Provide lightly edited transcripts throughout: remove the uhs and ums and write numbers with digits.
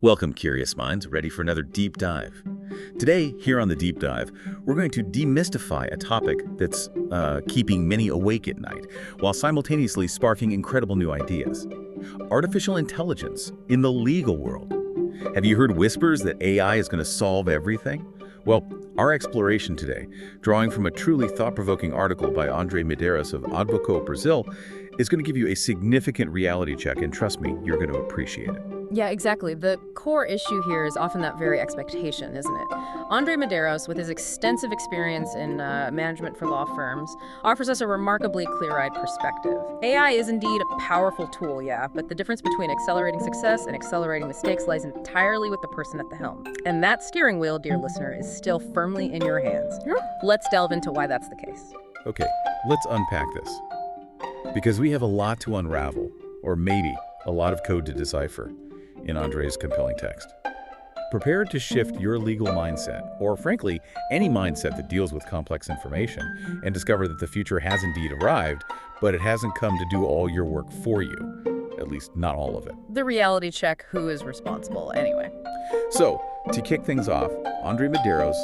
Welcome, curious minds, ready for another deep dive. Today, here on the Deep Dive, we're going to demystify a topic that's keeping many awake at night, while simultaneously sparking incredible new ideas. Artificial intelligence in the legal world. Have you heard whispers that AI is going to solve everything? Well, our exploration today, drawing from a truly thought-provoking article by Andre Medeiros of Advoco Brasil, is going to give you a significant reality check, and trust me, you're going to appreciate it. Yeah, exactly. The core issue here is often that very expectation, isn't it? Andre Medeiros, with his extensive experience in management for law firms, offers us a remarkably clear-eyed perspective. AI is indeed a powerful tool, yeah, but the difference between accelerating success and accelerating mistakes lies entirely with the person at the helm. And that steering wheel, dear listener, is still firmly in your hands. Let's delve into why that's the case. Okay, let's unpack this. Because we have a lot to unravel, or maybe a lot of code to decipher, in Andre's compelling text. Prepare to shift your legal mindset, or frankly, any mindset that deals with complex information, and discover that the future has indeed arrived, but it hasn't come to do all your work for you. At least, not all of it. The reality check, who is responsible, anyway. So, to kick things off, Andre Medeiros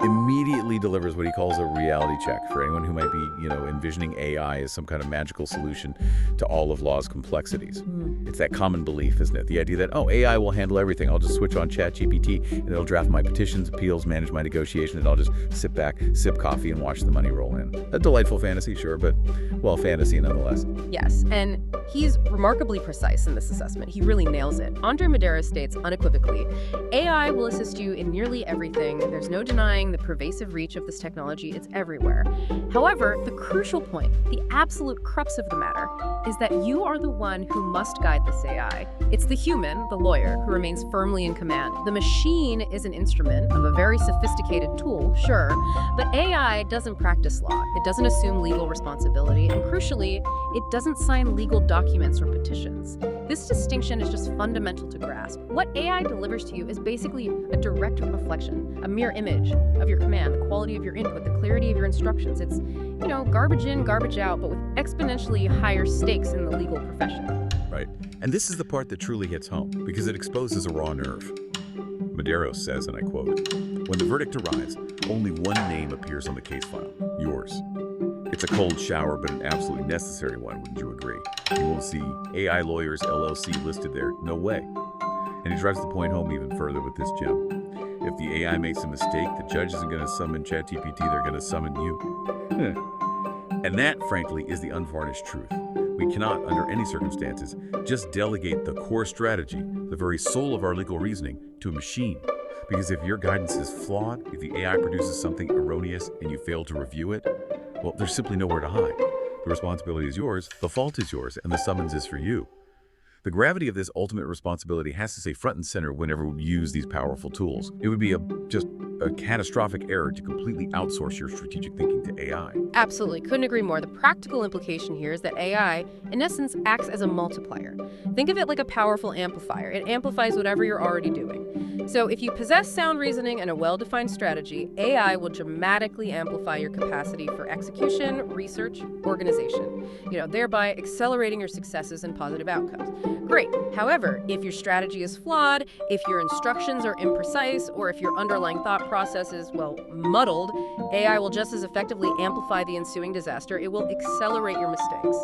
immediately delivers what he calls a reality check for anyone who might be, envisioning AI as some kind of magical solution to all of law's complexities. It's that common belief, isn't it? The idea that, AI will handle everything. I'll just switch on ChatGPT and it'll draft my petitions, appeals, manage my negotiation, and I'll just sit back, sip coffee, and watch the money roll in. A delightful fantasy, sure, but, well, fantasy nonetheless. Yes, and he's remarkably precise in this assessment. He really nails it. Andre Medeiros states unequivocally, AI will assist you in nearly everything. There's no denying the pervasive reach of this technology. It's everywhere. However, the crucial point, the absolute crux of the matter, is that you are the one who must guide this AI. It's the human, the lawyer, who remains firmly in command. The machine is an instrument of a very sophisticated tool, sure, but AI doesn't practice law. It doesn't assume legal responsibility, and crucially, it doesn't sign legal documents or petitions. This distinction is just fundamental to grasp. What AI delivers to you is basically a direct reflection, a mere image of your command, the quality of your input, the clarity of your instructions. It's, garbage in, garbage out, but with exponentially higher stakes in the legal profession. Right. And this is the part that truly hits home, because it exposes a raw nerve. Medeiros says, and I quote, "When the verdict arrives, only one name appears on the case file, yours. It's a cold shower, but an absolutely necessary one, wouldn't you agree? You won't see AI Lawyers LLC listed there, no way." And he drives the point home even further with this gem. If the AI makes a mistake, the judge isn't going to summon ChatGPT, they're going to summon you. And that, frankly, is the unvarnished truth. We cannot, under any circumstances, just delegate the core strategy, the very soul of our legal reasoning, to a machine. Because if your guidance is flawed, if the AI produces something erroneous and you fail to review it, well, there's simply nowhere to hide. The responsibility is yours, the fault is yours, and the summons is for you. The gravity of this ultimate responsibility has to stay front and center whenever we use these powerful tools. It would be just a catastrophic error to completely outsource your strategic thinking to AI. Absolutely. Couldn't agree more. The practical implication here is that AI, in essence, acts as a multiplier. Think of it like a powerful amplifier. It amplifies whatever you're already doing. So if you possess sound reasoning and a well-defined strategy, AI will dramatically amplify your capacity for execution, research, organization, thereby accelerating your successes and positive outcomes. Great. However, if your strategy is flawed, if your instructions are imprecise, or if your underlying thought process is, muddled, AI will just as effectively amplify the ensuing disaster. It will accelerate your mistakes.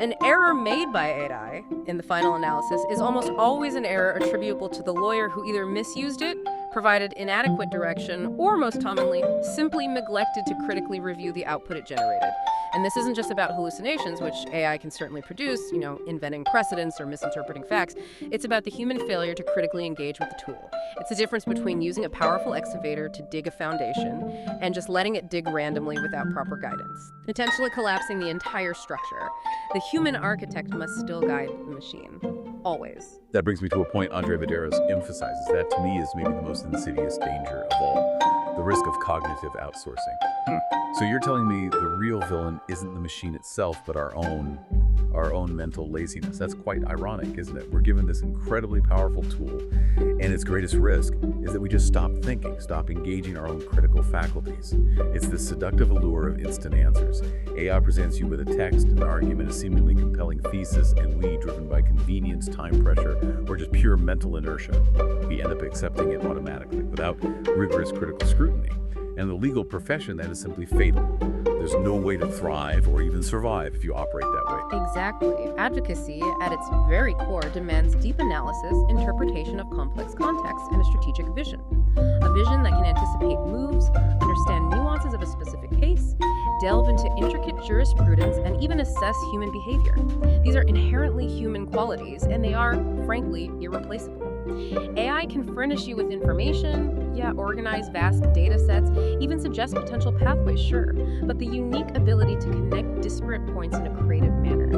An error made by AI, in the final analysis, is almost always an error attributable to the lawyer who either misused it, provided inadequate direction, or most commonly, simply neglected to critically review the output it generated. And this isn't just about hallucinations, which AI can certainly produce, inventing precedents or misinterpreting facts. It's about the human failure to critically engage with the tool. It's the difference between using a powerful excavator to dig a foundation and just letting it dig randomly without proper guidance, potentially collapsing the entire structure. The human architect must still guide the machine. Always. That brings me to a point Andre Medeiros emphasizes. That, to me, is maybe the most insidious danger of all, the risk of cognitive outsourcing. So you're telling me the real villain isn't the machine itself, but our own mental laziness. That's quite ironic, isn't it? We're given this incredibly powerful tool, and And its greatest risk is that we just stop thinking, stop engaging our own critical faculties. It's the seductive allure of instant answers. AI presents you with a text, an argument, a seemingly compelling thesis, and we, driven by convenience, time pressure, or just pure mental inertia, we end up accepting it automatically without rigorous critical scrutiny. And in the legal profession, that is simply fatal. There's no way to thrive or even survive if you operate that way. Exactly. Advocacy, at its very core, demands deep analysis, interpretation of complex context, and a strategic vision. A vision that can anticipate moves, understand nuances of a specific case, delve into intricate jurisprudence, and even assess human behavior. These are inherently human qualities, and they are, frankly, irreplaceable. AI can furnish you with information, organize vast data sets, even suggest potential pathways, sure, but the unique ability to connect disparate points in a creative manner,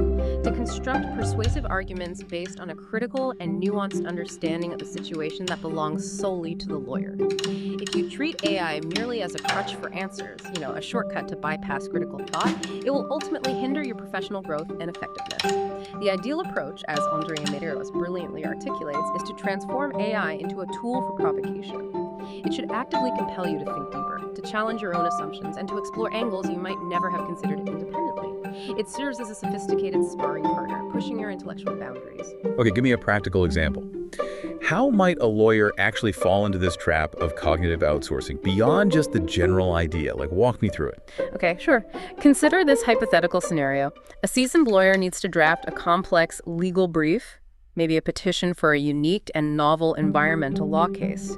to construct persuasive arguments based on a critical and nuanced understanding of a situation that belongs solely to the lawyer. If you treat AI merely as a crutch for answers, a shortcut to bypass critical thought, it will ultimately hinder your professional growth and effectiveness. The ideal approach, as Andrea Medeiros brilliantly articulates, is to transform AI into a tool for provocation. It should actively compel you to think deeper, to challenge your own assumptions, and to explore angles you might never have considered independently. It serves as a sophisticated sparring partner, pushing your intellectual boundaries. Okay, give me a practical example. How might a lawyer actually fall into this trap of cognitive outsourcing beyond just the general idea? Walk me through it. Okay, sure. Consider this hypothetical scenario. A seasoned lawyer needs to draft a complex legal brief, maybe a petition for a unique and novel environmental law case.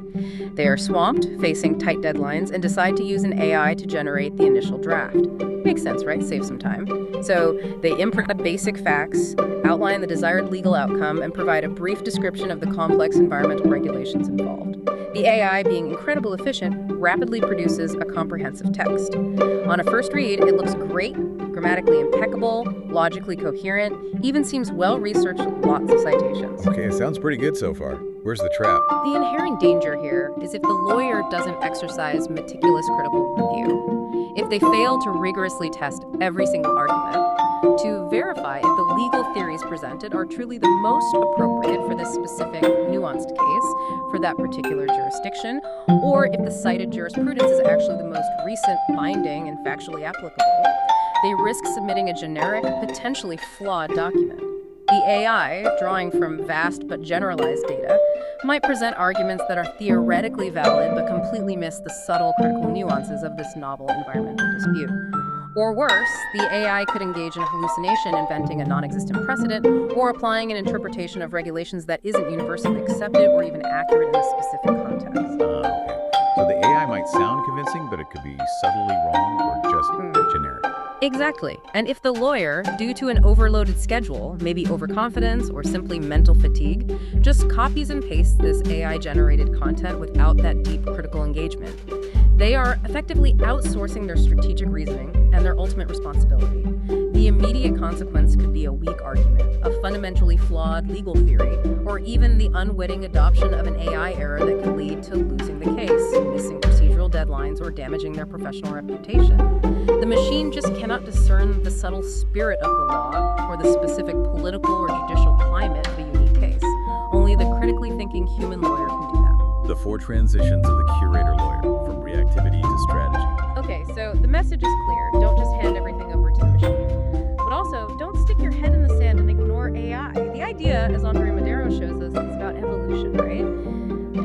They are swamped, facing tight deadlines, and decide to use an AI to generate the initial draft. Makes sense, right? Save some time. So they input the basic facts, outline the desired legal outcome, and provide a brief description of the complex environmental regulations involved. The AI, being incredibly efficient, rapidly produces a comprehensive text. On a first read, it looks great, grammatically impeccable, logically coherent, even seems well-researched with lots of citations. Okay, it sounds pretty good so far. Where's the trap? The inherent danger here is if the lawyer doesn't exercise meticulous critical review. If they fail to rigorously test every single argument, to verify if the legal theories presented are truly the most appropriate for this specific nuanced case for that particular jurisdiction, or if the cited jurisprudence is actually the most recent, binding, and factually applicable, they risk submitting a generic, potentially flawed document. The AI, drawing from vast but generalized data, might present arguments that are theoretically valid but completely miss the subtle critical nuances of this novel environmental dispute. Or worse, the AI could engage in hallucination, inventing a non-existent precedent, or applying an interpretation of regulations that isn't universally accepted or even accurate in a specific context. Okay. So the AI might sound convincing, but it could be subtly wrong or just generic. Exactly. And if the lawyer, due to an overloaded schedule, maybe overconfidence or simply mental fatigue, just copies and pastes this AI-generated content without that deep critical engagement, they are effectively outsourcing their strategic reasoning and their ultimate responsibility. The immediate consequence could be a weak argument, a fundamentally flawed legal theory, or even the unwitting adoption of an AI error that could lead to losing the case, missing procedural deadlines, or damaging their professional reputation. The machine just cannot discern the subtle spirit of the law or the specific political or judicial climate of a unique case. Only the critically thinking human lawyer can do that. The 4 transitions of the curator lawyer, from reactivity to strategy. Okay, so the message is clear. Don't just hand everything over to the machine. But also, don't stick your head in the sand and ignore AI. The idea, as Andrea Medeiros shows us, is about evolution, right?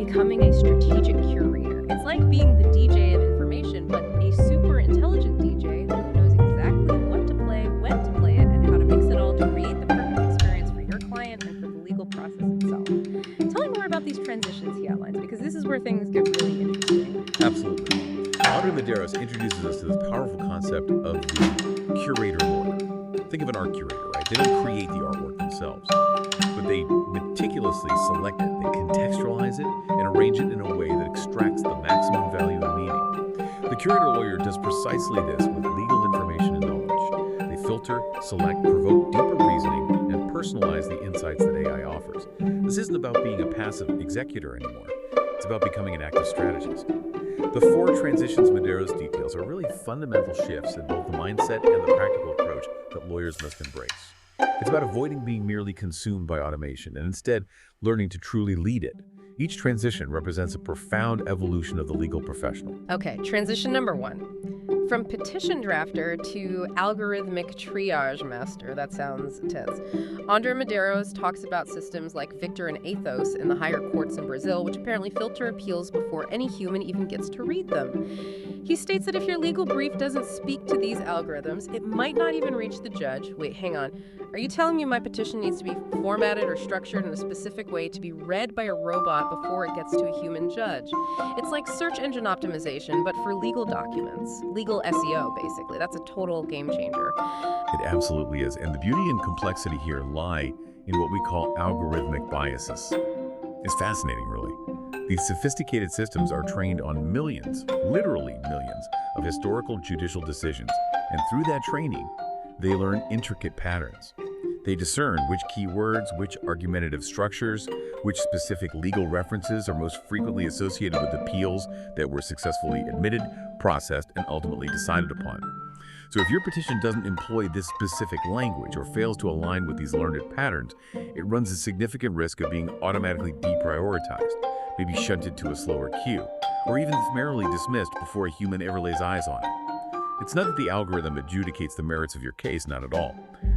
Becoming a strategic curator. It's like being the DJ of information, but a super intelligent DJ who knows exactly what to play, when to play it, and how to mix it all to create the perfect experience for your client and for the legal process itself. Tell me more about these transitions he outlines, because this is where things get really interesting. Absolutely. Andrea Medeiros introduces us to this powerful concept of the curator lawyer. Think of an art curator, right? They don't create the artwork themselves, but they meticulously select it, they contextualize it, and arrange it in a way that extracts the maximum value and meaning. The curator lawyer does precisely this with legal information and knowledge. They filter, select, provoke deeper reasoning, and personalize the insights that AI offers. This isn't about being a passive executor anymore. It's about becoming an active strategist. The 4 transitions Medeiros details are really fundamental shifts in both the mindset and the practical approach that lawyers must embrace. It's about avoiding being merely consumed by automation and instead learning to truly lead it. Each transition represents a profound evolution of the legal professional. Okay, transition number 1. From petition drafter to algorithmic triage master. That sounds intense. Andre Medeiros talks about systems like Victor and Athos in the higher courts in Brazil, which apparently filter appeals before any human even gets to read them. He states that if your legal brief doesn't speak to these algorithms, it might not even reach the judge. Wait, hang on. Are you telling me my petition needs to be formatted or structured in a specific way to be read by a robot before it gets to a human judge? It's like search engine optimization, but for legal documents. Legal SEO, basically. That's a total game changer. It absolutely is. And the beauty and complexity here lie in what we call algorithmic biases. It's fascinating, really. These sophisticated systems are trained on millions, literally millions, of historical judicial decisions. And through that training, they learn intricate patterns. They discern which keywords, which argumentative structures, which specific legal references are most frequently associated with appeals that were successfully admitted, processed, and ultimately decided upon. So if your petition doesn't employ this specific language or fails to align with these learned patterns, it runs a significant risk of being automatically deprioritized, maybe shunted to a slower queue, or even summarily dismissed before a human ever lays eyes on it. It's not that the algorithm adjudicates the merits of your case, not at all,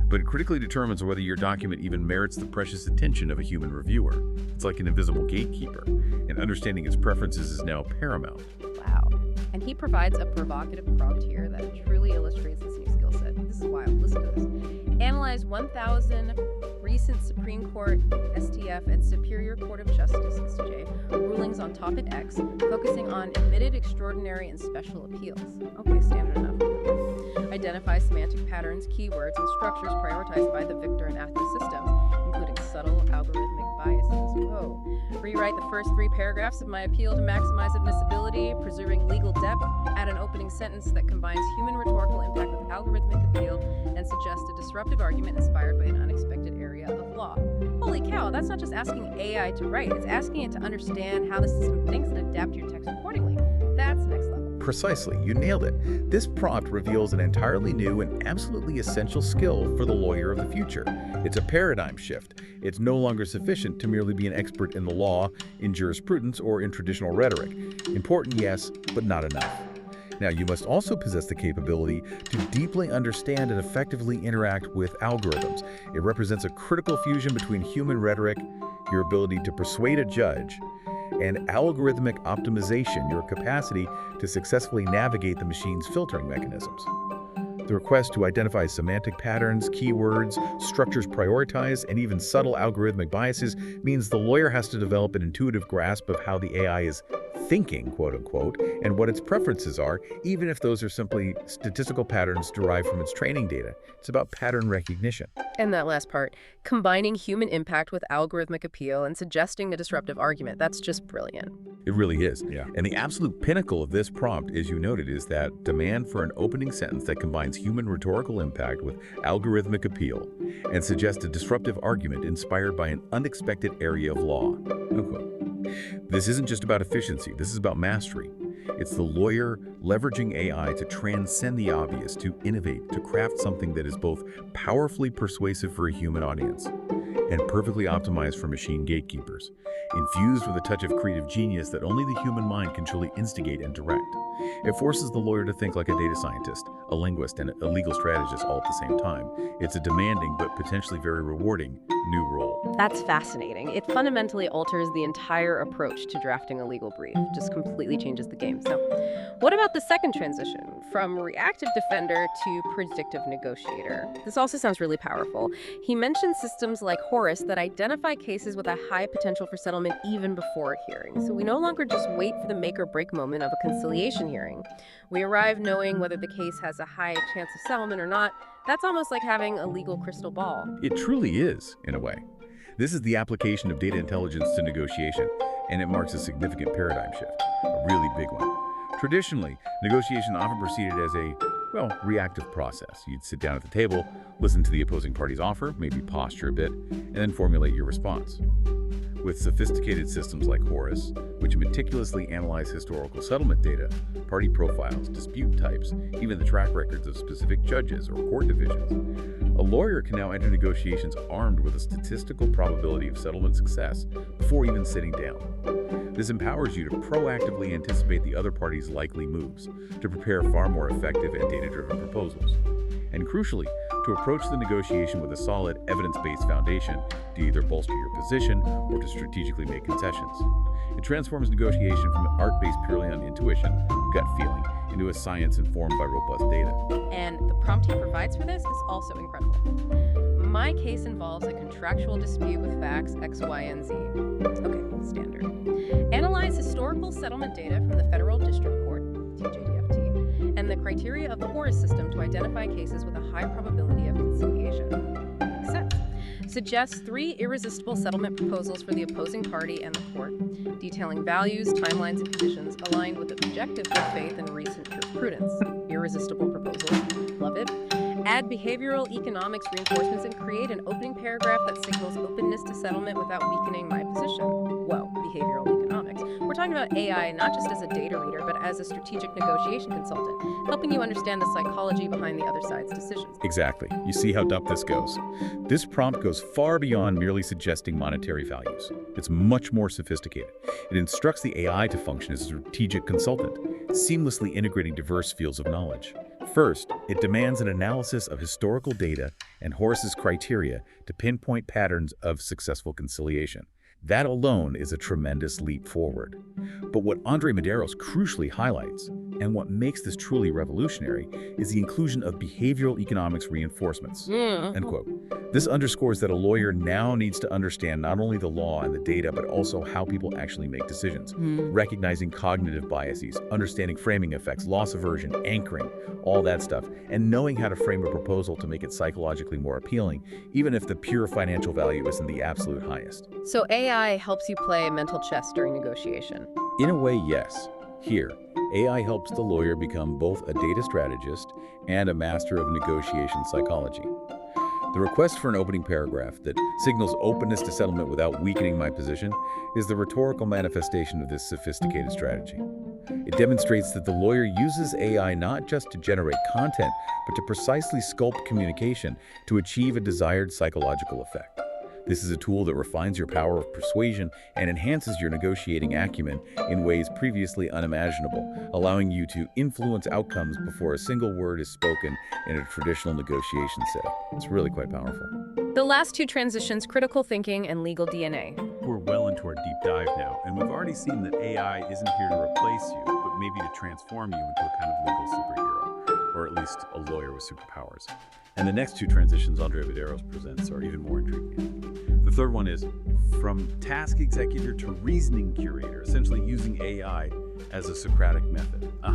but it critically determines whether your document even merits the precious attention of a human reviewer. It's like an invisible gatekeeper, and understanding its preferences is now paramount. Wow. And he provides a provocative prompt here that truly illustrates this new skill set. This is wild. Listen to this. Analyze 1,000 recent Supreme Court, STF, and Superior Court of Justice, SJ, rulings on topic X, focusing on admitted, extraordinary, and special appeals. Okay, standard enough. Identify semantic patterns, keywords, and structures prioritized by the Victor and Athos systems, including subtle algorithmic biases. Whoa. Rewrite the first 3 paragraphs of my appeal to maximize admissibility, preserving legal depth, add an opening sentence that combines human rhetorical impact with algorithmic appeal, and suggest a disruptive argument inspired by an unexpected area of law. Holy cow, that's not just asking AI to write, it's asking it to understand how the system thinks and adapt your text accordingly. That's next level. Precisely, you nailed it. This prompt reveals an entirely new and absolutely essential skill for the lawyer of the future. It's a paradigm shift. It's no longer sufficient to merely be an expert in the law, in jurisprudence, or in traditional rhetoric. Important, yes, but not enough. Now, you must also possess the capability to deeply understand and effectively interact with algorithms. It represents a critical fusion between human rhetoric, your ability to persuade a judge, and algorithmic optimization, your capacity to successfully navigate the machine's filtering mechanisms. The request to identify semantic patterns, keywords, structures prioritized, and even subtle algorithmic biases means the lawyer has to develop an intuitive grasp of how the AI is thinking, quote unquote, and what its preferences are, even if those are simply statistical patterns derived from its training data. It's about pattern recognition. And that last part, combining human impact with algorithmic appeal and suggesting a disruptive argument, that's just brilliant. It really is. Yeah. And the absolute pinnacle of this prompt, as you noted, is that demand for an opening sentence that combines human rhetorical impact with algorithmic appeal and suggests a disruptive argument inspired by an unexpected area of law. Unquote. This isn't just about efficiency, this is about mastery. It's the lawyer leveraging AI to transcend the obvious, to innovate, to craft something that is both powerfully persuasive for a human audience and perfectly optimized for machine gatekeepers, infused with a touch of creative genius that only the human mind can truly instigate and direct. It forces the lawyer to think like a data scientist, a linguist, and a legal strategist all at the same time. It's a demanding but potentially very rewarding new role. That's fascinating. It fundamentally alters the entire approach to drafting a legal brief, just completely changes the game. So, what about the second transition, from reactive defender to predictive negotiator? This also sounds really powerful. He mentioned systems like Horus that identify cases with a high potential for settlement even before a hearing. So we no longer just wait for the make or break moment of a conciliation hearing. We arrive knowing whether the case has a high chance of settlement or not. That's almost like having a legal crystal ball. It truly is, in a way. This is the application of data intelligence to negotiation, and it marks a significant paradigm shift, a really big one. Traditionally, negotiation often proceeded as a, reactive process. You'd sit down at the table, listen to the opposing party's offer, maybe posture a bit, and then formulate your response. With sophisticated systems like Horus, which meticulously analyze historical settlement data, party profiles, dispute types, even the track records of specific judges or court divisions, A lawyer can now enter negotiations armed with a statistical probability of settlement success before even sitting down. This empowers you to proactively anticipate the other party's likely moves, to prepare far more effective and data-driven proposals. And crucially, to approach the negotiation with a solid, evidence-based foundation to either bolster your position or to strategically make concessions. It transforms negotiation from an art based purely on intuition, gut feeling, into a science informed by robust data. And the prompt he provides for this is also incredible. My case involves a contractual dispute with facts X, Y, and Z. Okay, standard. Analyze historical settlement data from the Federal District Court, TJDFT, and the criteria of the Horace system to identify cases with a high probability of conciliation. Makes sense. Suggests 3 irresistible settlement proposals for the opposing party and the court, detailing values, timelines, and conditions aligned with objective good faith and recent jurisprudence. Irresistible proposals. Love it. Add behavioral economics reinforcements and create an opening paragraph that signals openness to settlement without weakening my position. Whoa, behavioral economics. We're talking about AI not just as a data reader, but as a strategic negotiation consultant, helping you understand the psychology behind the other side's decisions. Exactly. You see how deep this goes. This prompt goes far beyond merely suggesting monetary values. It's much more sophisticated. It instructs the AI to function as a strategic consultant, seamlessly integrating diverse fields of knowledge. First, it demands an analysis of historical data and Horace's criteria to pinpoint patterns of successful conciliation. That alone is a tremendous leap forward. But what Andre Medeiros crucially highlights, and what makes this truly revolutionary, is the inclusion of behavioral economics reinforcements. End quote. This underscores that a lawyer now needs to understand not only the law and the data, but also how people actually make decisions, recognizing cognitive biases, understanding framing effects, loss aversion, anchoring, all that stuff, and knowing how to frame a proposal to make it psychologically more appealing, even if the pure financial value isn't the absolute highest. So AI helps you play mental chess during negotiation. In a way, yes. Here, AI helps the lawyer become both a data strategist and a master of negotiation psychology. The request for an opening paragraph that signals openness to settlement without weakening my position is the rhetorical manifestation of this sophisticated strategy. It demonstrates that the lawyer uses AI not just to generate content, but to precisely sculpt communication to achieve a desired psychological effect. This is a tool that refines your power of persuasion and enhances your negotiating acumen in ways previously unimaginable, allowing you to influence outcomes before a single word is spoken in a traditional negotiation setting. It's really quite powerful. The last 2 transitions, critical thinking and legal DNA. We're well into our deep dive now, and we've already seen that AI isn't here to replace you, but maybe to transform you into a kind of legal superhero, or at least a lawyer with superpowers. And the next 2 transitions Andre Medeiros presents are even more intriguing. The third one is from task executor to reasoning curator, essentially using AI as a Socratic method. I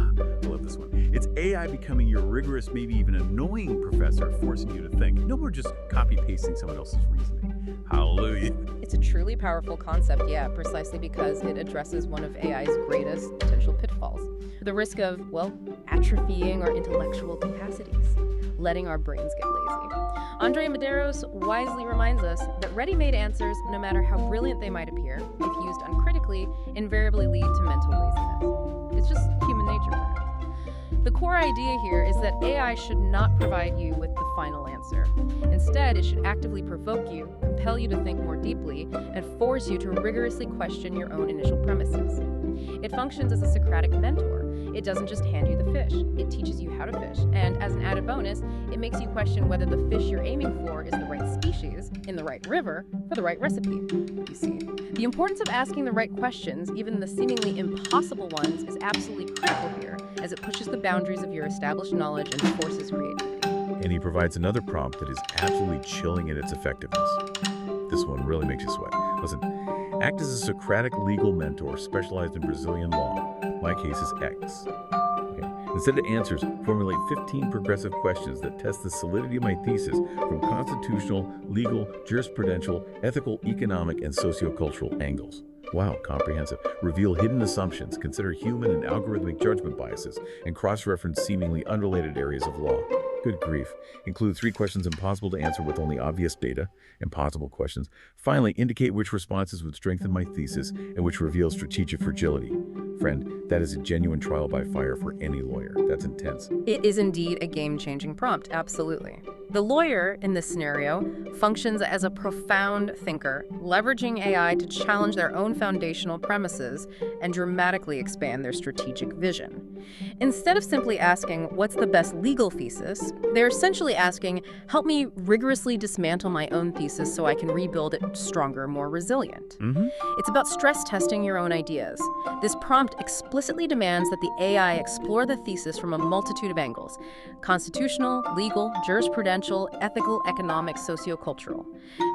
love this one. It's AI becoming your rigorous, maybe even annoying professor, forcing you to think. No more just copy-pasting someone else's reasoning. Hallelujah. It's a truly powerful concept, yeah, precisely because it addresses one of AI's greatest potential pitfalls. The risk of, well, atrophying our intellectual capacities, letting our brains get lazy. Andre Medeiros wisely reminds us that ready-made answers, no matter how brilliant they might appear, if used uncritically, invariably lead to mental laziness. It's just human nature, perhaps. The core idea here is that AI should not provide you with the final answer. Instead, it should actively provoke you, compel you to think more deeply, and force you to rigorously question your own initial premises. It functions as a Socratic mentor. It doesn't just hand you the fish, it teaches you how to fish. And as an added bonus, it makes you question whether the fish you're aiming for is the right species, in the right river, for the right recipe. You see, the importance of asking the right questions, even the seemingly impossible ones, is absolutely critical here, as it pushes the boundaries of your established knowledge and forces creativity. And he provides another prompt that is absolutely chilling in its effectiveness. This one really makes you sweat. Listen, act as a Socratic legal mentor specialized in Brazilian law. My case is X. Okay. Instead of answers, formulate 15 progressive questions that test the solidity of my thesis from constitutional, legal, jurisprudential, ethical, economic, and sociocultural angles. Wow, comprehensive. Reveal hidden assumptions, consider human and algorithmic judgment biases, and cross-reference seemingly unrelated areas of law. Good grief. Include 3 questions impossible to answer with only obvious data, impossible questions. Finally, indicate which responses would strengthen my thesis and which reveal strategic fragility. Friend, That is a genuine trial by fire for any lawyer. That's intense. It is indeed a game-changing prompt, absolutely. The lawyer, in this scenario, functions as a profound thinker, leveraging AI to challenge their own foundational premises and dramatically expand their strategic vision. Instead of simply asking, what's the best legal thesis, they're essentially asking, help me rigorously dismantle my own thesis so I can rebuild it stronger, more resilient. It's about stress testing your own ideas. This prompt explicitly demands that the AI explore the thesis from a multitude of angles: constitutional, legal, jurisprudential, ethical, economic, sociocultural.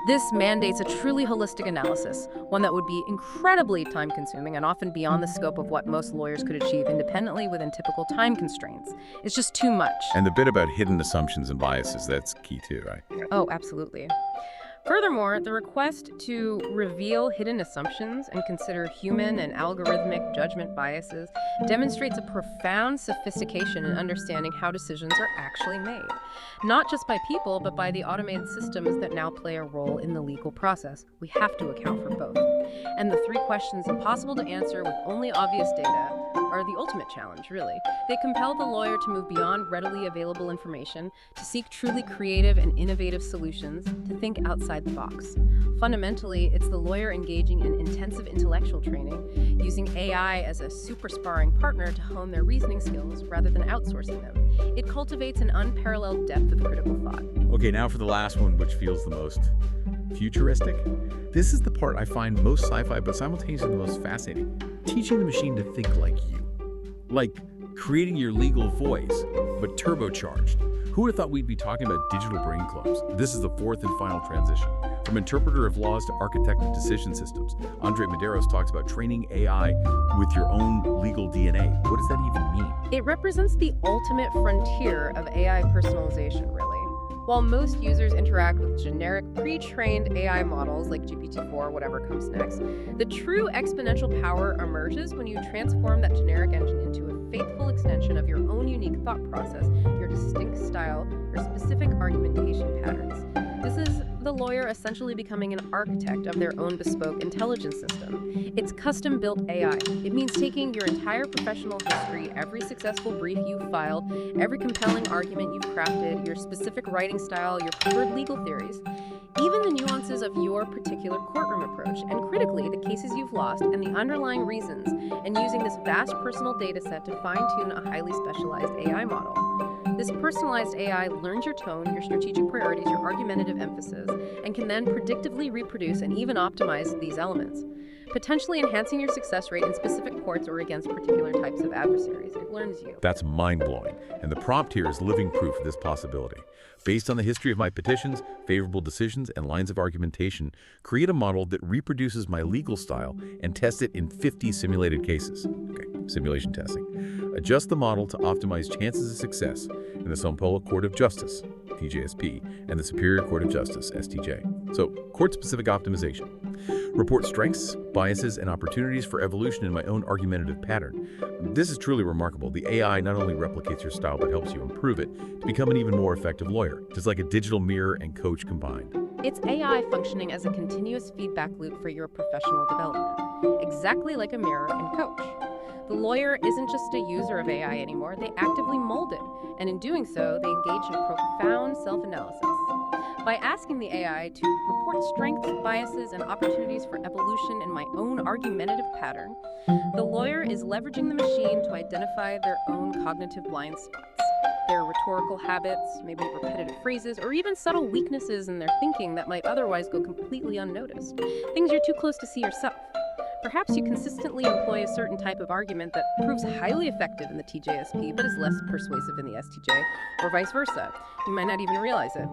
This mandates a truly holistic analysis, one that would be incredibly time-consuming and often beyond the scope of what most lawyers could achieve independently within typical time constraints. It's just too much. And the bit about hidden assumptions and biases, that's key too, right? Oh, absolutely. Furthermore, the request to reveal hidden assumptions and consider human and algorithmic judgment biases demonstrates a profound sophistication in understanding how decisions are actually made, not just by people, but by the automated systems that now play a role in the legal process. We have to account for both. And the three questions impossible to answer with only obvious data are the ultimate challenge, really. They compel the lawyer to move beyond readily available information, to seek truly creative and innovative solutions, to think outside the box. Fundamentally, it's the lawyer engaging in intensive intellectual training, using AI as a super sparring partner to hone their reasoning skills rather than outsourcing them. It cultivates an unparalleled depth of critical thought. Okay, now for the last one, which feels the most futuristic. This is the part I find most sci-fi, but simultaneously the most fascinating. Teaching the machine to think like you. Like creating your legal voice, but turbocharged. Who would have thought we'd be talking about digital brain clubs? This is the fourth and final transition. From interpreter of laws to architect of decision systems, Andre Medeiros talks about training AI with your own legal DNA. What does that even mean? It represents the ultimate frontier of AI personalization, really. While most users interact with generic pre-trained AI models like GPT-4, whatever comes next, the true exponential power emerges when you transform that generic engine into a faithful extension of your own unique thought process, your distinct style, your specific argumentation patterns. This is the lawyer essentially becoming an architect of their own bespoke intelligence system. It's custom-built AI. It means taking your entire professional history, every successful brief you've filed, every compelling argument you've crafted, your specific writing style, your preferred legal theories, even the nuances of your particular courtroom approach, and critically, the cases you've lost and the underlying reasons, and using this vast personal data set to fine-tune a highly specialized AI model. This personalized AI learns your tone, your strategic priorities, your argumentative emphasis, and can then predictively reproduce and even optimize these elements, potentially enhancing your success rate in specific courts or against particular types of adversaries. It learns you. That's mind-blowing, and the prompt here is living proof of this possibility. Based on the history of my petitions, favorable decisions, and lines of argumentation, create a model that reproduces my legal style and test it in 50 simulated cases. Okay, simulation testing. Adjust the model to optimize chances of success in the São Paulo Court of Justice, TJSP, and the Superior Court of Justice, STJ. So, court-specific optimization. Report strengths, biases, and opportunities for evolution in my own argumentative pattern. This is truly remarkable. The AI not only replicates your style, but helps you improve it to become an even more effective lawyer, just like a digital mirror and coach combined. It's AI functioning as a continuous feedback loop for your professional development, exactly like a mirror and coach. The lawyer isn't just a user of AI anymore, they actively mold it, and in doing so, they engage in profound self-analysis. By asking the AI to report strengths, biases, and opportunities for evolution in my own argumentative pattern, the lawyer is leveraging the machine to identify their own cognitive blind spots, their rhetorical habits, maybe repetitive phrases, or even subtle weaknesses in their thinking that might otherwise go completely unnoticed, things you're too close to see yourself. Perhaps you consistently employ a certain type of argument that proves highly effective in the TJSP but is less persuasive in the STJ, or vice versa. You might not even realize it.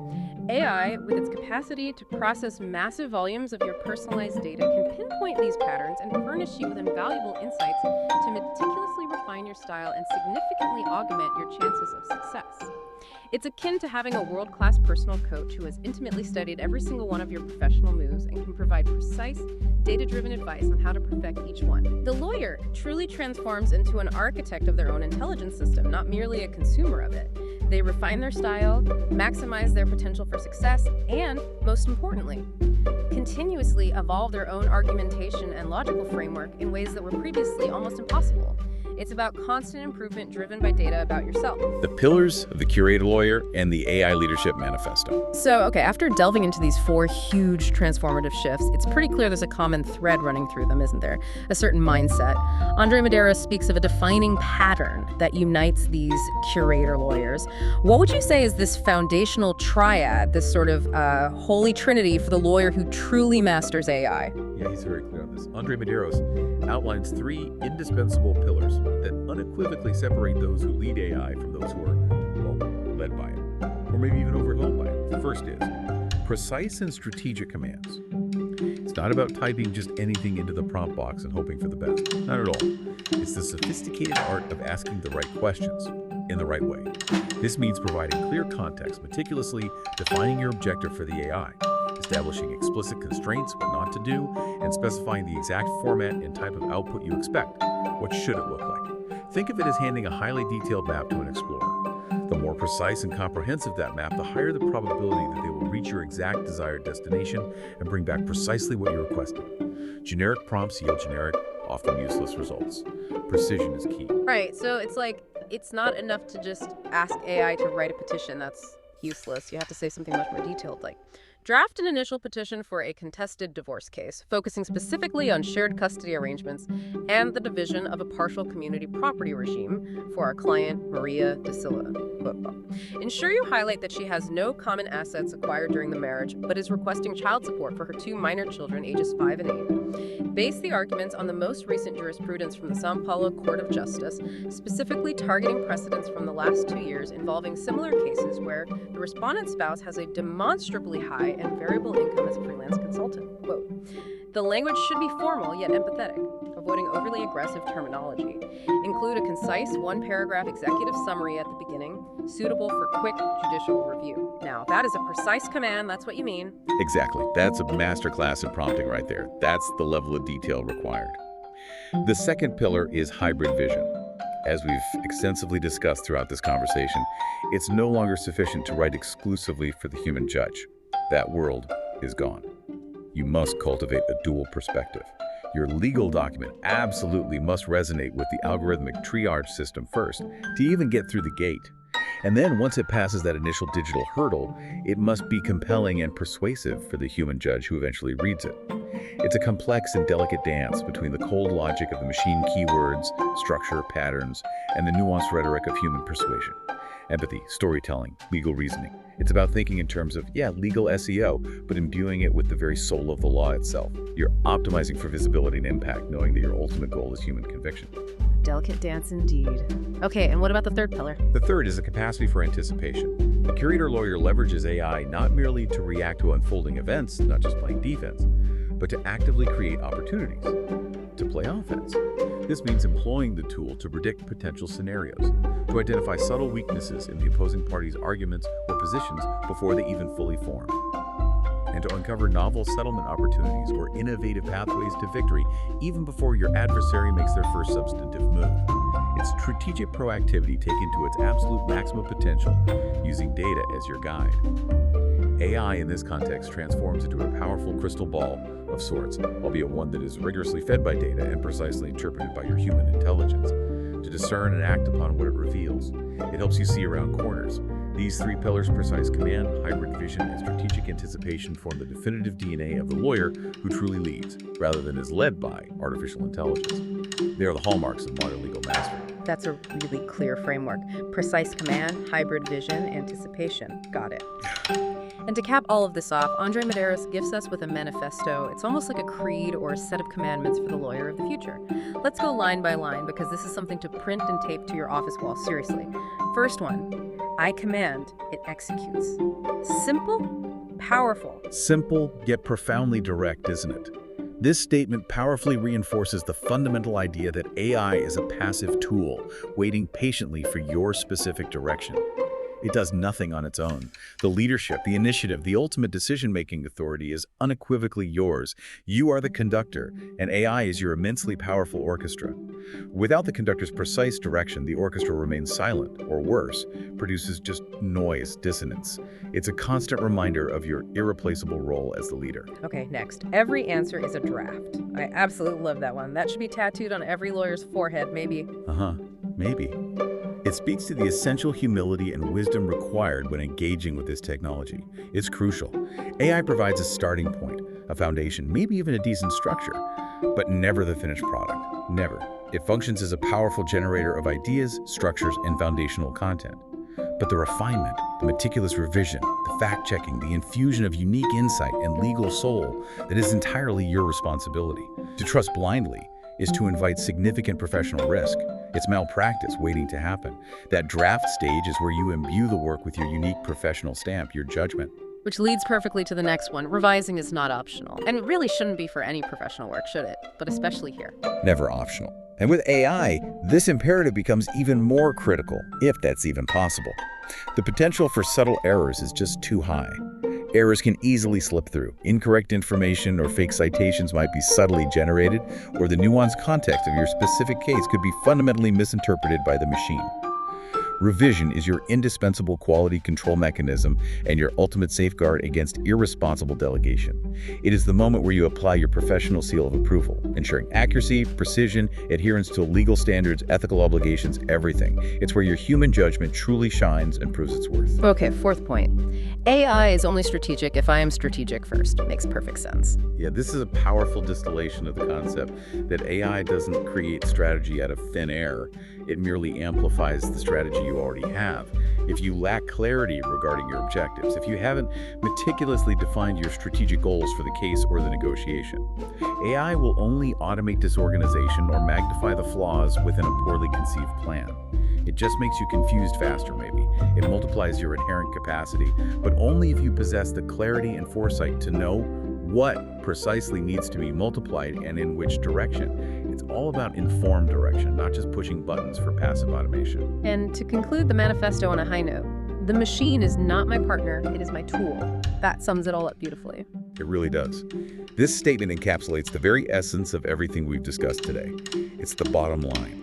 AI, with its capacity to process massive volumes of your personalized data, can pinpoint these patterns and furnish you with invaluable insights to meticulously refine your style and significantly augment your chances of success. It's akin to having a world-class personal coach who has intimately studied every single one of your professional moves and can provide precise, data-driven advice on how to perfect each one. The lawyer truly transforms into an architect of their own intelligence system, not merely a consumer of it. They refine their style, maximize their potential for success, and, most importantly, continuously evolve their own argumentation and logical framework in ways that were previously almost impossible. It's about constant improvement driven by data about yourself. The pillars of the curated lawyer and the AI leadership manifesto. So, okay, after delving into these 4 huge transformative shifts, it's pretty clear there's a common thread running through them, isn't there? A certain mindset. Andre Medeiros speaks of a defining pattern that unites these curator lawyers. What would you say is this foundational triad, this sort of holy trinity for the lawyer who truly masters AI? Yeah, he's very clear on this. Andre Medeiros outlines 3 indispensable pillars that unequivocally separate those who lead AI from those who are, well, led by it, or maybe even overwhelmed by it. The first is precise and strategic commands. It's not about typing just anything into the prompt box and hoping for the best. Not at all. It's the sophisticated art of asking the right questions in the right way. This means providing clear context, meticulously defining your objective for the AI, establishing explicit constraints, what not to do, and specifying the exact format and type of output you expect. What should it look like? Think of it as handing a highly detailed map to an explorer. The more precise and comprehensive that map, the higher the probability that they will reach your exact desired destination and bring back precisely what you requested. Generic prompts yield generic, often useless results. Precision is key. Right, so it's like, it's not enough to just ask AI to write a petition. That's useless. You have to say something much more detailed, like, draft an initial petition for a contested divorce case, focusing specifically on shared custody arrangements and the division of a partial community property regime for our client, Maria De Silva. Ensure you highlight that she has no common assets acquired during the marriage, but is requesting child support for her 2 minor children, ages 5 and 8. Base the arguments on the most recent jurisprudence from the São Paulo Court of Justice, specifically targeting precedents from the last 2 years involving similar cases where the respondent's spouse has a demonstrably high and variable income as a freelance consultant. Quote, the language should be formal yet empathetic, avoiding overly aggressive terminology. Include a concise 1-paragraph executive summary at the beginning, suitable for quick judicial review. Now, that is a precise command, that's what you mean. Exactly. That's a masterclass in prompting right there. That's the level of detail required. The second pillar is hybrid vision. As we've extensively discussed throughout this conversation, it's no longer sufficient to write exclusively for the human judge. That world is gone. You must cultivate a dual perspective. Your legal document absolutely must resonate with the algorithmic triage system first to even get through the gate. And then once it passes that initial digital hurdle, it must be compelling and persuasive for the human judge who eventually reads it. It's a complex and delicate dance between the cold logic of the machine keywords, structure, patterns, and the nuanced rhetoric of human persuasion. Empathy, storytelling, legal reasoning. It's about thinking in terms of, legal SEO, but imbuing it with the very soul of the law itself. You're optimizing for visibility and impact, knowing that your ultimate goal is human conviction. Delicate dance indeed. Okay, and what about the third pillar? The third is a capacity for anticipation. The curator lawyer leverages AI not merely to react to unfolding events, not just playing defense, but to actively create opportunities, to play offense. This means employing the tool to predict potential scenarios, to identify subtle weaknesses in the opposing party's arguments or positions before they even fully form, and to uncover novel settlement opportunities or innovative pathways to victory even before your adversary makes their first substantive move. It's strategic proactivity taken to its absolute maximum potential, using data as your guide. AI in this context transforms into a powerful crystal ball of sorts, albeit one that is rigorously fed by data and precisely interpreted by your human intelligence, to discern and act upon what it reveals. It helps you see around corners. These 3 pillars, precise command, hybrid vision, and strategic anticipation, form the definitive DNA of the lawyer who truly leads, rather than is led by, artificial intelligence. They are the hallmarks of modern legal mastery. That's a really clear framework. Precise command, hybrid vision, anticipation. Got it. And to cap all of this off, Andre Medeiros gifts us with a manifesto. It's almost like a creed or a set of commandments for the lawyer of the future. Let's go line by line, because this is something to print and tape to your office wall, seriously. First one, I command, it executes. Simple, powerful. Simple, yet profoundly direct, isn't it? This statement powerfully reinforces the fundamental idea that AI is a passive tool, waiting patiently for your specific direction. It does nothing on its own. The leadership, the initiative, the ultimate decision-making authority is unequivocally yours. You are the conductor, and AI is your immensely powerful orchestra. Without the conductor's precise direction, the orchestra remains silent, or worse, produces just noise, dissonance. It's a constant reminder of your irreplaceable role as the leader. Okay, next. Every answer is a draft. I absolutely love that one. That should be tattooed on every lawyer's forehead, maybe. Maybe. It speaks to the essential humility and wisdom required when engaging with this technology. It's crucial. AI provides a starting point, a foundation, maybe even a decent structure, but never the finished product. Never. It functions as a powerful generator of ideas, structures, and foundational content. But the refinement, the meticulous revision, the fact-checking, the infusion of unique insight and legal soul, that is entirely your responsibility. To trust blindly is to invite significant professional risk. It's malpractice waiting to happen. That draft stage is where you imbue the work with your unique professional stamp, your judgment. Which leads perfectly to the next one. Revising is not optional. And it really shouldn't be for any professional work, should it? But especially here. Never optional. And with AI, this imperative becomes even more critical, if that's even possible. The potential for subtle errors is just too high. Errors can easily slip through. Incorrect information or fake citations might be subtly generated, or the nuanced context of your specific case could be fundamentally misinterpreted by the machine. Revision is your indispensable quality control mechanism and your ultimate safeguard against irresponsible delegation. It is the moment where you apply your professional seal of approval, ensuring accuracy, precision, adherence to legal standards, ethical obligations, everything. It's where your human judgment truly shines and proves its worth. Okay, fourth point. AI is only strategic if I am strategic first. Makes perfect sense. Yeah, this is a powerful distillation of the concept that AI doesn't create strategy out of thin air. It merely amplifies the strategy you already have. If you lack clarity regarding your objectives, if you haven't meticulously defined your strategic goals for the case or the negotiation, AI will only automate disorganization or magnify the flaws within a poorly conceived plan. It just makes you confused faster, maybe. It multiplies your inherent capacity, but only if you possess the clarity and foresight to know what precisely needs to be multiplied and in which direction. It's all about informed direction, not just pushing buttons for passive automation. And to conclude the manifesto on a high note, the machine is not my partner, it is my tool. That sums it all up beautifully. It really does. This statement encapsulates the very essence of everything we've discussed today. It's the bottom line.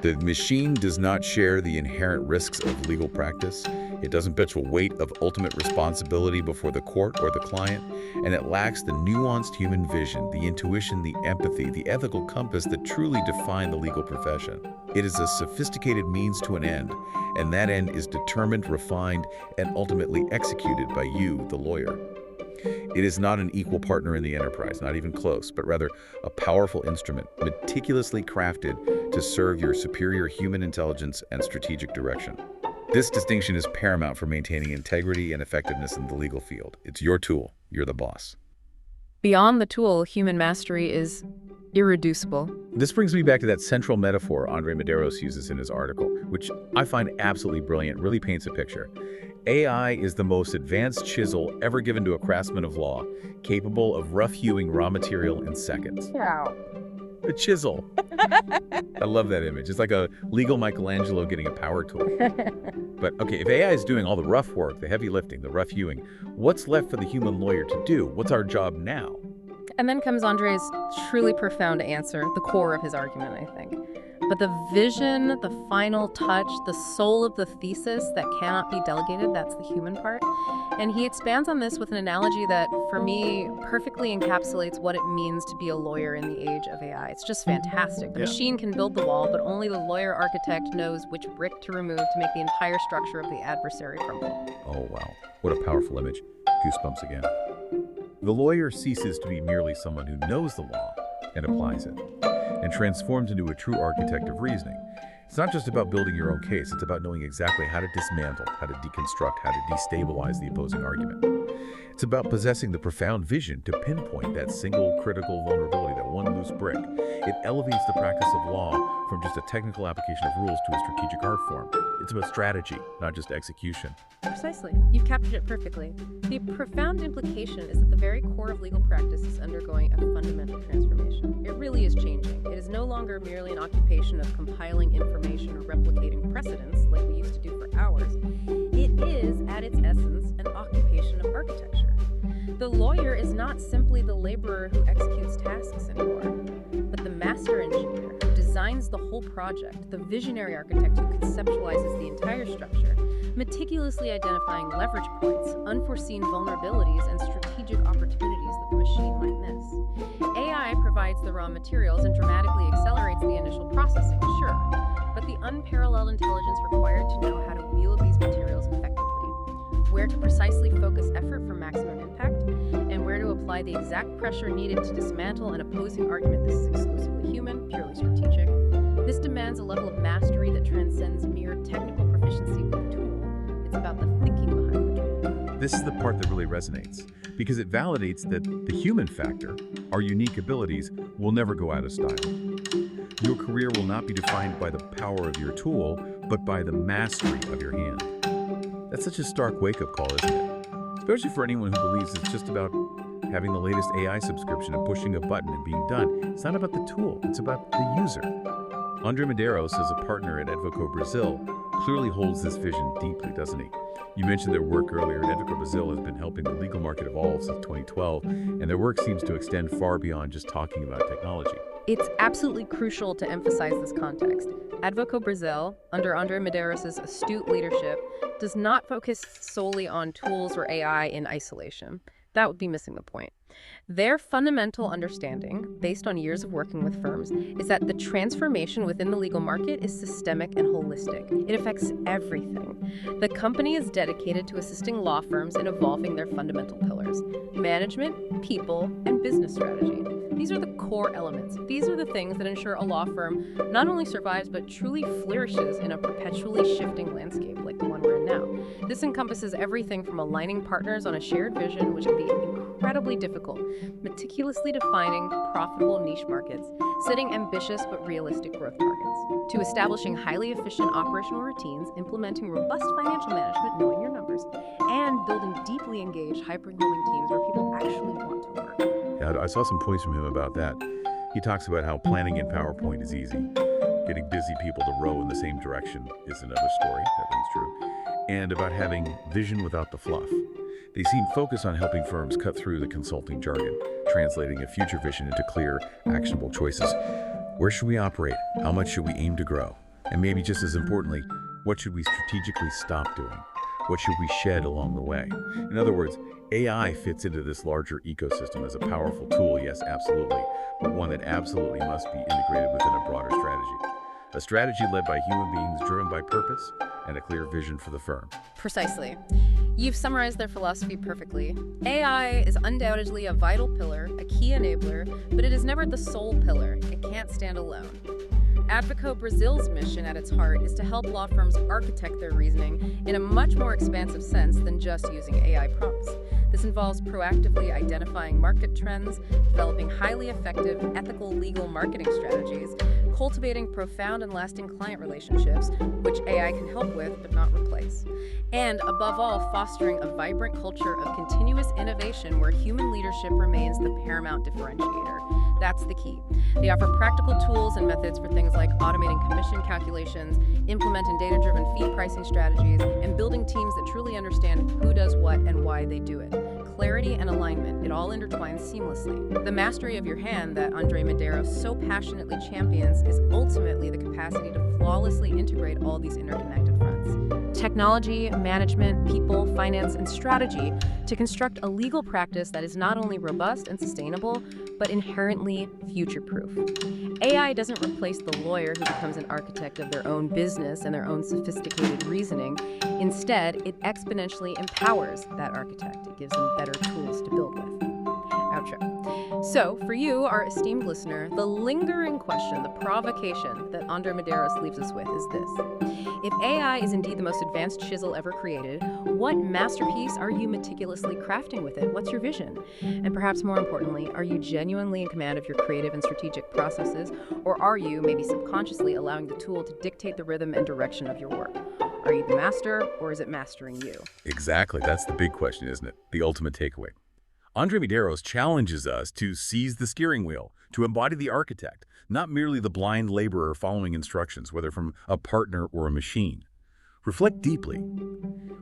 The machine does not share the inherent risks of legal practice. It doesn't bear the weight of ultimate responsibility before the court or the client, and it lacks the nuanced human vision, the intuition, the empathy, the ethical compass that truly define the legal profession. It is a sophisticated means to an end, and that end is determined, refined, and ultimately executed by you, the lawyer. It is not an equal partner in the enterprise, not even close, but rather a powerful instrument, meticulously crafted to serve your superior human intelligence and strategic direction. This distinction is paramount for maintaining integrity and effectiveness in the legal field. It's your tool. You're the boss. Beyond the tool, human mastery is irreducible. This brings me back to that central metaphor Andre Medeiros uses in his article, which I find absolutely brilliant, really paints a picture. AI is the most advanced chisel ever given to a craftsman of law, capable of rough-hewing raw material in seconds. Wow. A chisel. I love that image. It's like a legal Michelangelo getting a power tool. But okay, if AI is doing all the rough work, the heavy lifting, the rough hewing, what's left for the human lawyer to do? What's our job now? And then comes Andre's truly profound answer, the core of his argument, I think. But the vision, the final touch, the soul of the thesis that cannot be delegated, that's the human part. And he expands on this with an analogy that, for me, perfectly encapsulates what it means to be a lawyer in the age of AI. It's just fantastic. The machine can build the wall, but only the lawyer architect knows which brick to remove to make the entire structure of the adversary crumble. Oh, wow. What a powerful image. Goosebumps again. The lawyer ceases to be merely someone who knows the law and applies it, and transforms into a true architect of reasoning. It's not just about building your own case, it's about knowing exactly how to dismantle, how to deconstruct, how to destabilize the opposing argument. It's about possessing the profound vision to pinpoint that single critical vulnerability, that one loose brick. It elevates the practice of law from just a technical application of rules to a strategic art form. It's about strategy, not just execution. Precisely. You've captured it perfectly. The profound implication is that the very core of legal practice is undergoing a fundamental transformation. It really is changing. It is no longer merely an occupation of compiling information or replicating precedents like we used to do for hours. It is, at its essence, an occupation of architecture. The lawyer is not simply the laborer who executes tasks anymore, but the master engineer who designs runs the whole project, the visionary architect who conceptualizes the entire structure, meticulously identifying leverage points, unforeseen vulnerabilities, and strategic opportunities that the machine might miss. AI provides the raw materials and dramatically accelerates the initial processing, sure, but the unparalleled intelligence required to know how to wield these materials effectively, where to precisely focus effort for maximum impact, and where to apply the exact pressure needed to dismantle an opposing argument. This is exclusively human, purely strategic. This demands a level of mastery that transcends mere technical proficiency with the tool. It's about the thinking behind the tool. This is the part that really resonates, because it validates that the human factor, our unique abilities, will never go out of style. Your career will not be defined by the power of your tool, but by the mastery of your hand. That's such a stark wake-up call, isn't it? Especially for anyone who believes it's just about having the latest AI subscription and pushing a button and being done. It's not about the tool, it's about the user. Andre Medeiros, as a partner at Advoco Brasil, clearly holds this vision deeply, doesn't he? You mentioned their work earlier. Advoco Brasil has been helping the legal market evolve since 2012, and their work seems to extend far beyond just talking about technology. It's absolutely crucial to emphasize this context. Advoco Brasil, under Andre Medeiros' astute leadership, does not focus solely on tools or AI in isolation. That would be missing the point. Their fundamental understanding, based on years of working with firms, is that the transformation within the legal market is systemic and holistic. It affects everything. The company is dedicated to assisting law firms in evolving their fundamental pillars: management, people, and business strategy. These are the core elements. These are the things that ensure a law firm not only survives, but truly flourishes in a perpetually shifting landscape like the one we're in now. This encompasses everything from aligning partners on a shared vision, which can be incredibly difficult, meticulously defining profitable niche markets, setting ambitious but realistic growth targets, to establishing highly efficient operational routines, implementing robust financial management, knowing your numbers, and building deeply engaged, high-performing teams where people actually want to work. Yeah, I saw some points from him about that. He talks about how planning in PowerPoint is easy. Getting busy people to row in the same direction is another story, that rings true. And about having vision without the fluff. They seem focused on helping firms cut through the consulting jargon, translating a future vision into clear, actionable choices. Where should we operate? How much should we aim to grow? And maybe just as importantly, what should we strategically stop doing? What should we shed along the way? In other words, AI fits into this larger ecosystem as a powerful tool, yes, absolutely, but one that absolutely must be integrated within a broader strategy. A strategy led by human beings driven by purpose and a clear vision for the firm. Precisely. You've summarized their philosophy perfectly. AI is undoubtedly a vital pillar, a key enabler, but it is never the sole pillar. It can't stand alone. Advoco Brasil's mission at its heart is to help law firms architect their reasoning in a much more expansive sense than just using AI prompts. This involves proactively identifying market trends, developing highly effective, ethical legal marketing strategies, cultivating profound and lasting client relationships, which AI can help with but not replace, and above all, fostering a vibrant culture of continuous innovation where human leadership remains the paramount differentiator. That's the key. They offer practical tools and methods for things like automating commission calculations, implementing data-driven fee pricing strategies, and building teams that truly understand who does what and why they do it. Clarity and alignment, it all intertwines seamlessly. The mastery of your hand that Andre Medeiros so passionately champions is ultimately the capacity to flawlessly integrate all these interconnected fronts: technology, management, people, finance, and strategy to construct a legal practice that is not only robust and sustainable, but inherently future-proof. AI doesn't replace the lawyer who becomes an architect of their own business and their own sophisticated reasoning. Instead, it exponentially empowers that architect. It gives them better tools to build with. Outro. So, for you, our esteemed listener, the lingering question, the provocation that Andre Medeiros leaves us with is this: if AI is indeed the most advanced chisel ever created, what masterpiece are you meticulously crafting with it? What's your vision? And perhaps more importantly, are you genuinely in command of your creative and strategic processes, or are you, maybe subconsciously, allowing the tool to dictate the rhythm and direction of your work? Are you the master, or is it mastering you? Exactly. That's the big question, isn't it? The ultimate takeaway. Andre Medeiros challenges us to seize the steering wheel, to embody the architect, not merely the blind laborer following instructions, whether from a partner or a machine. Reflect deeply.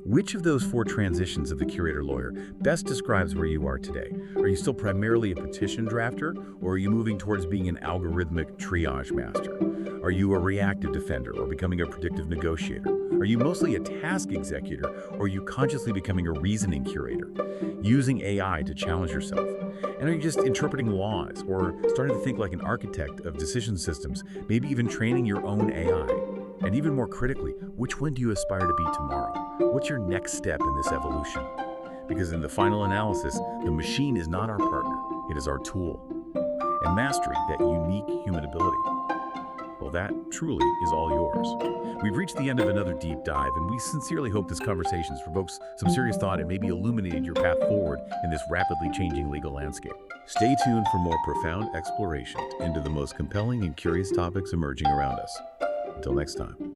Which of those 4 transitions of the curator-lawyer best describes where you are today? Are you still primarily a petition drafter, or are you moving towards being an algorithmic triage master? Are you a reactive defender or becoming a predictive negotiator? Are you mostly a task executor, or are you consciously becoming a reasoning curator, using AI to challenge yourself? And are you just interpreting laws or starting to think like an architect of decision systems, maybe even training your own AI? And even more critically, which one do you aspire to be tomorrow? What's your next step in this evolution? Because in the final analysis, the machine is not our partner, it is our tool. And mastery, that unique human ability, well, that truly is all yours. We've reached the end of another deep dive, and we sincerely hope this conversation provokes some serious thought and maybe illuminated your path forward in this rapidly changing legal landscape. Stay tuned for more profound exploration into the most compelling and curious topics emerging around us. Until next time.